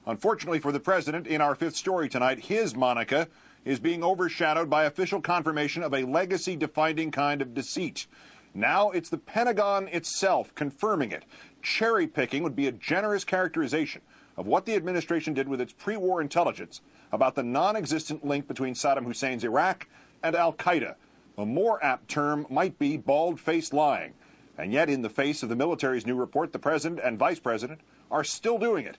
Unfortunately for the president, in our fifth story tonight, his Monica is being overshadowed by official confirmation of a legacy-defining kind of deceit. Now it's the Pentagon itself confirming it. Cherry-picking would be a generous characterization of what the administration did with its pre-war intelligence about the non-existent link between Saddam Hussein's Iraq and al-Qaeda. A more apt term might be bald-faced lying. And yet, in the face of the military's new report, the president and vice president are still doing it.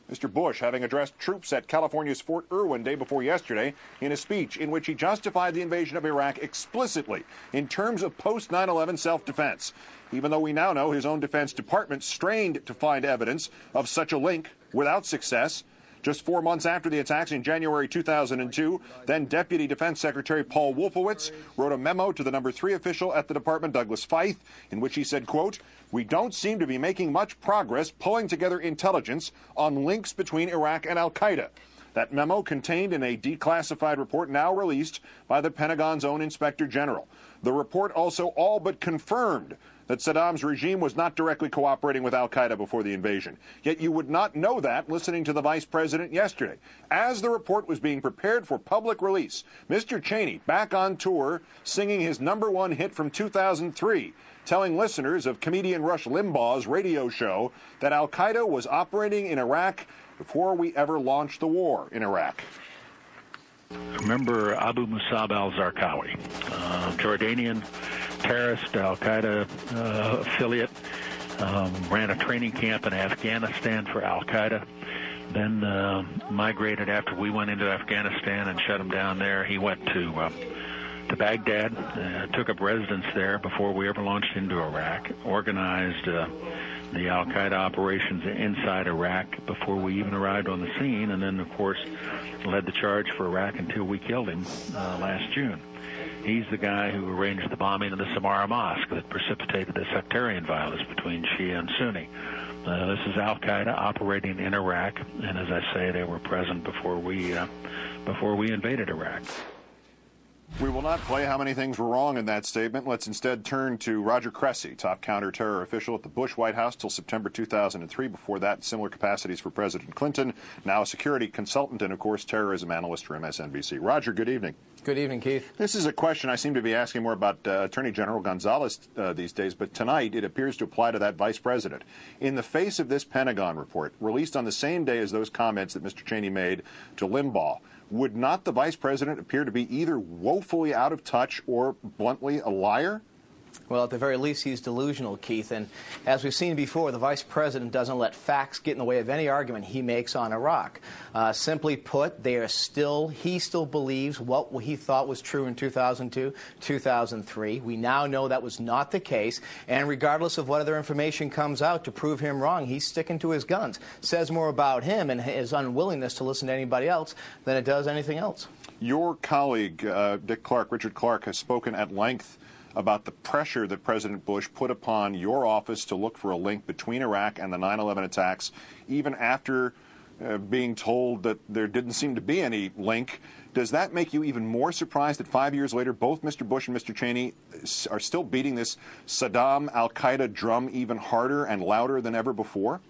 Mr. Bush, having addressed troops at California's Fort Irwin day before yesterday in a speech in which he justified the invasion of Iraq explicitly in terms of post-9/11 self-defense, even though we now know his own Defense Department strained to find evidence of such a link without success. Just 4 months after the attacks in January 2002, then Deputy Defense Secretary Paul Wolfowitz wrote a memo to the number 3 official at the department, Douglas Feith, in which he said, quote, "We don't seem to be making much progress pulling together intelligence on links between Iraq and al-Qaeda." That memo contained in a declassified report now released by the Pentagon's own Inspector General. The report also all but confirmed that Saddam's regime was not directly cooperating with al-Qaeda before the invasion. Yet you would not know that listening to the vice president yesterday. As the report was being prepared for public release, Mr. Cheney, back on tour, singing his #1 hit from 2003, telling listeners of comedian Rush Limbaugh's radio show that al-Qaeda was operating in Iraq before we ever launched the war in Iraq. Remember Abu Musab al-Zarqawi, Jordanian terrorist, al-Qaeda affiliate, ran a training camp in Afghanistan for al-Qaeda, then migrated after we went into Afghanistan and shut him down there. He went to Baghdad, took up residence there before we ever launched into Iraq, organized the al-Qaeda operations inside Iraq before we even arrived on the scene, and then, of course, led the charge for Iraq until we killed him last June. He's the guy who arranged the bombing of the Samara Mosque that precipitated the sectarian violence between Shia and Sunni. This is al-Qaeda operating in Iraq, and as I say, they were present before we invaded Iraq. We will not play how many things were wrong in that statement. Let's instead turn to Roger Cressy, top counterterror official at the Bush White House till September 2003. Before that, similar capacities for President Clinton. Now a security consultant and, of course, terrorism analyst for MSNBC. Roger, good evening. Good evening, Keith. This is a question I seem to be asking more about Attorney General Gonzalez these days, but tonight it appears to apply to that vice president. In the face of this Pentagon report, released on the same day as those comments that Mr. Cheney made to Limbaugh, would not the vice president appear to be either woefully out of touch or bluntly a liar? Well, at the very least, he's delusional, Keith. And as we've seen before, the vice president doesn't let facts get in the way of any argument he makes on Iraq. Simply put, he still believes what he thought was true in 2002, 2003. We now know that was not the case. And regardless of what other information comes out to prove him wrong, he's sticking to his guns. Says more about him and his unwillingness to listen to anybody else than it does anything else. Your colleague, Richard Clark, has spoken at length about the pressure that President Bush put upon your office to look for a link between Iraq and the 9/11 attacks, even after being told that there didn't seem to be any link. Does that make you even more surprised that 5 years later, both Mr. Bush and Mr. Cheney are still beating this Saddam al-Qaeda drum even harder and louder than ever before?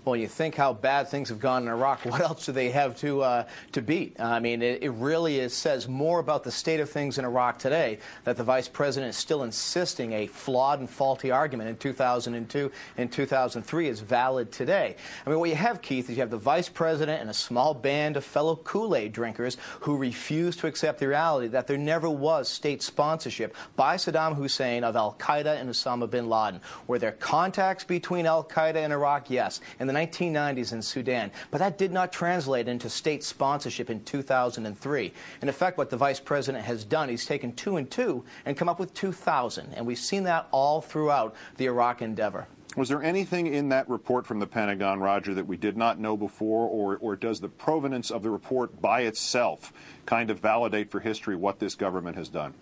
Well, you think how bad things have gone in Iraq. What else do they have to beat? I mean, it really says more about the state of things in Iraq today that the vice president is still insisting a flawed and faulty argument in 2002 and 2003 is valid today. I mean, what you have, Keith, is you have the vice president and a small band of fellow Kool-Aid drinkers who refuse to accept the reality that there never was state sponsorship by Saddam Hussein of al-Qaeda and Osama bin Laden. Were there contacts between al-Qaeda and Iraq? Yes. In the 1990s in Sudan, but that did not translate into state sponsorship in 2003. In effect, what the vice president has done, he's taken 2 and 2 and come up with 2,000, and we've seen that all throughout the Iraq endeavor. Was there anything in that report from the Pentagon, Roger, that we did not know before, or does the provenance of the report by itself kind of validate for history what this government has done?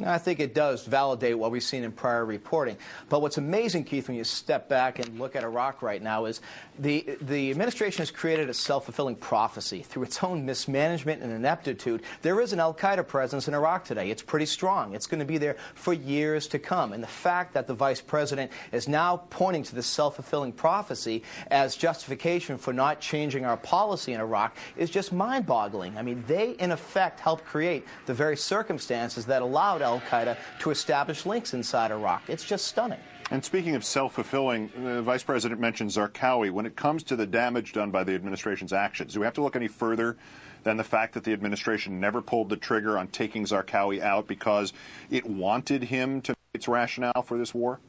I think it does validate what we've seen in prior reporting. But what's amazing, Keith, when you step back and look at Iraq right now is the administration has created a self-fulfilling prophecy through its own mismanagement and ineptitude. There is an al-Qaeda presence in Iraq today. It's pretty strong. It's going to be there for years to come. And the fact that the vice president is now pointing to this self-fulfilling prophecy as justification for not changing our policy in Iraq is just mind-boggling. I mean, they, in effect, helped create the very circumstances that allowed al-Qaeda to establish links inside Iraq. It's just stunning. And speaking of self-fulfilling, the Vice President mentioned Zarqawi. When it comes to the damage done by the administration's actions, do we have to look any further than the fact that the administration never pulled the trigger on taking Zarqawi out because it wanted him to make its rationale for this war?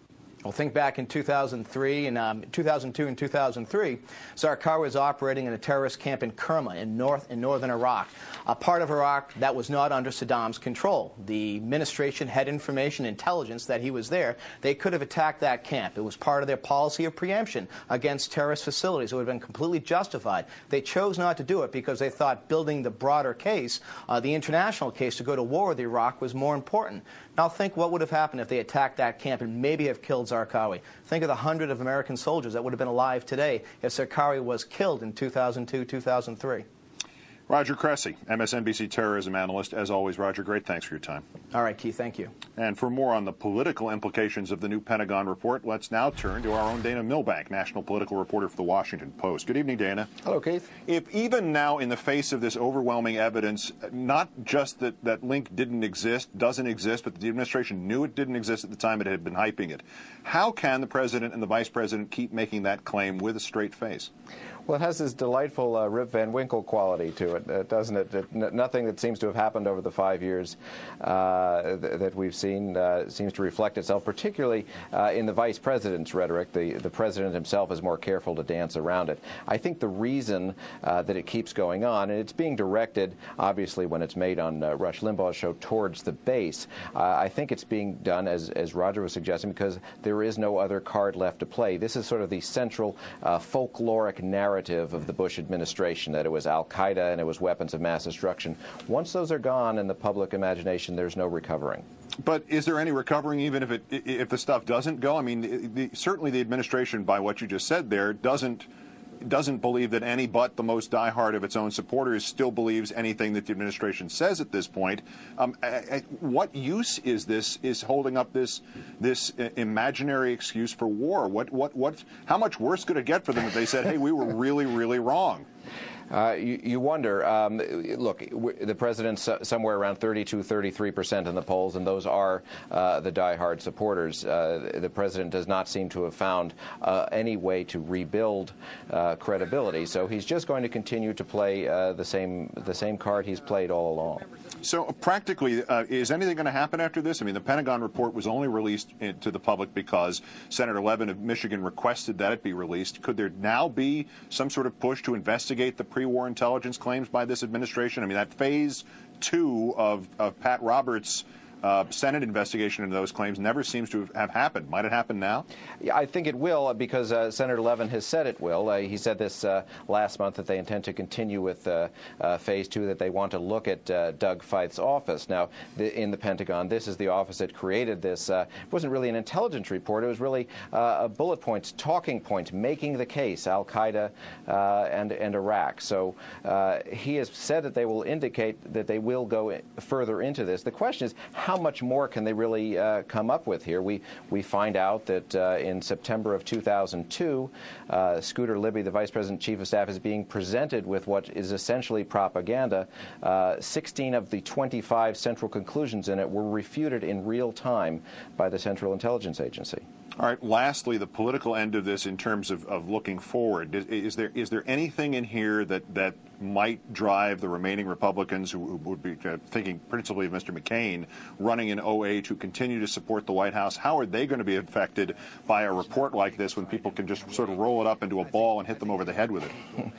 Well, think back in 2003 and 2002 and 2003, Zarqawi was operating in a terrorist camp in Kerma in northern Iraq, a part of Iraq that was not under Saddam's control. The administration had information, intelligence that he was there. They could have attacked that camp. It was part of their policy of preemption against terrorist facilities. It would have been completely justified. They chose not to do it because they thought building the broader case, the international case to go to war with Iraq was more important. Now think what would have happened if they attacked that camp and maybe have killed Zarqawi. Think of the 100 of American soldiers that would have been alive today if Zarqawi was killed in 2002, 2003. Roger Cressy, MSNBC terrorism analyst. As always, Roger, great thanks for your time. All right, Keith, thank you. And for more on the political implications of the new Pentagon report, let's now turn to our own Dana Milbank, national political reporter for the Washington Post. Good evening, Dana. Hello, Keith. If even now, in the face of this overwhelming evidence, not just that link doesn't exist, but that the administration knew it didn't exist at the time it had been hyping it, how can the president and the vice president keep making that claim with a straight face? Well, it has this delightful Rip Van Winkle quality to it, doesn't it? Nothing that seems to have happened over the 5 years that we've seen seems to reflect itself, particularly in the vice president's rhetoric. The president himself is more careful to dance around it. I think the reason that it keeps going on, and it's being directed, obviously, when it's made on Rush Limbaugh's show, towards the base. I think it's being done, as Roger was suggesting, because there is no other card left to play. This is sort of the central folkloric narrative of the Bush administration, that it was al-Qaeda and it was weapons of mass destruction. Once those are gone in the public imagination, there's no recovering. But is there any recovering even if the stuff doesn't go? I mean, certainly the administration, by what you just said there, doesn't believe that any but the most diehard of its own supporters still believes anything that the administration says at this point. What use is holding up this imaginary excuse for war? How much worse could it get for them if they said, hey, we were really, really wrong? You wonder. Look, the president's somewhere around 32-33% in the polls, and those are the diehard supporters. The president does not seem to have found any way to rebuild credibility, so he's just going to continue to play the same card he's played all along. So practically, is anything going to happen after this? I mean, the Pentagon report was only released to the public because Senator Levin of Michigan requested that it be released. Could there now be some sort of push to investigate the pre-war intelligence claims by this administration? I mean, that phase 2 of Pat Roberts' Senate investigation into those claims never seems to have happened. Might it happen now? Yeah, I think it will, because Senator Levin has said it will. He said this last month, that they intend to continue with Phase 2, that they want to look at Doug Feith's office. Now, in the Pentagon, this is the office that created this. It wasn't really an intelligence report. It was really a bullet points, talking points, making the case, al-Qaeda and Iraq. So he has said that they will indicate that they will go further into this. The question is, how much more can they really come up with here? We find out that in September of 2002, Scooter Libby, the Vice President Chief of Staff, is being presented with what is essentially propaganda. 16 of the 25 central conclusions in it were refuted in real time by the Central Intelligence Agency. All right. Lastly, the political end of this in terms of looking forward. Is there anything in here that might drive the remaining Republicans who would be thinking principally of Mr. McCain running in 08 to continue to support the White House? How are they going to be affected by a report like this when people can just sort of roll it up into a ball and hit them over the head with it?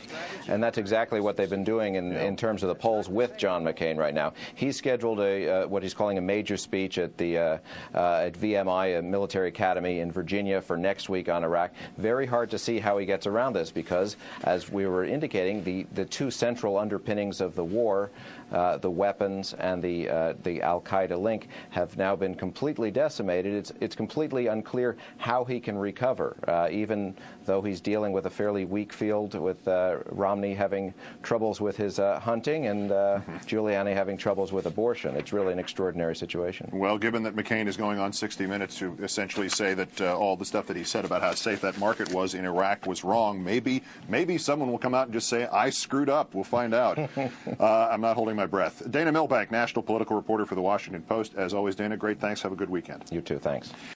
And that's exactly what they've been doing in terms of the polls with John McCain right now. He's scheduled what he's calling a major speech at VMI, a military academy in Virginia, for next week on Iraq. Very hard to see how he gets around this, because, as we were indicating, the two central underpinnings of the war, the weapons and the al-Qaeda link, have now been completely decimated. It's completely unclear how he can recover, even though he's dealing with a fairly weak field, with Romney having troubles with his hunting and Giuliani having troubles with abortion. It's really an extraordinary situation. Well, given that McCain is going on 60 Minutes to essentially say that all the stuff that he said about how safe that market was in Iraq was wrong, maybe someone will come out and just say, I screwed up. We'll find out. I'm not holding my breath. Dana Milbank, national political reporter for The Washington Post. As always, Dana, great thanks. Have a good weekend. You too. Thanks.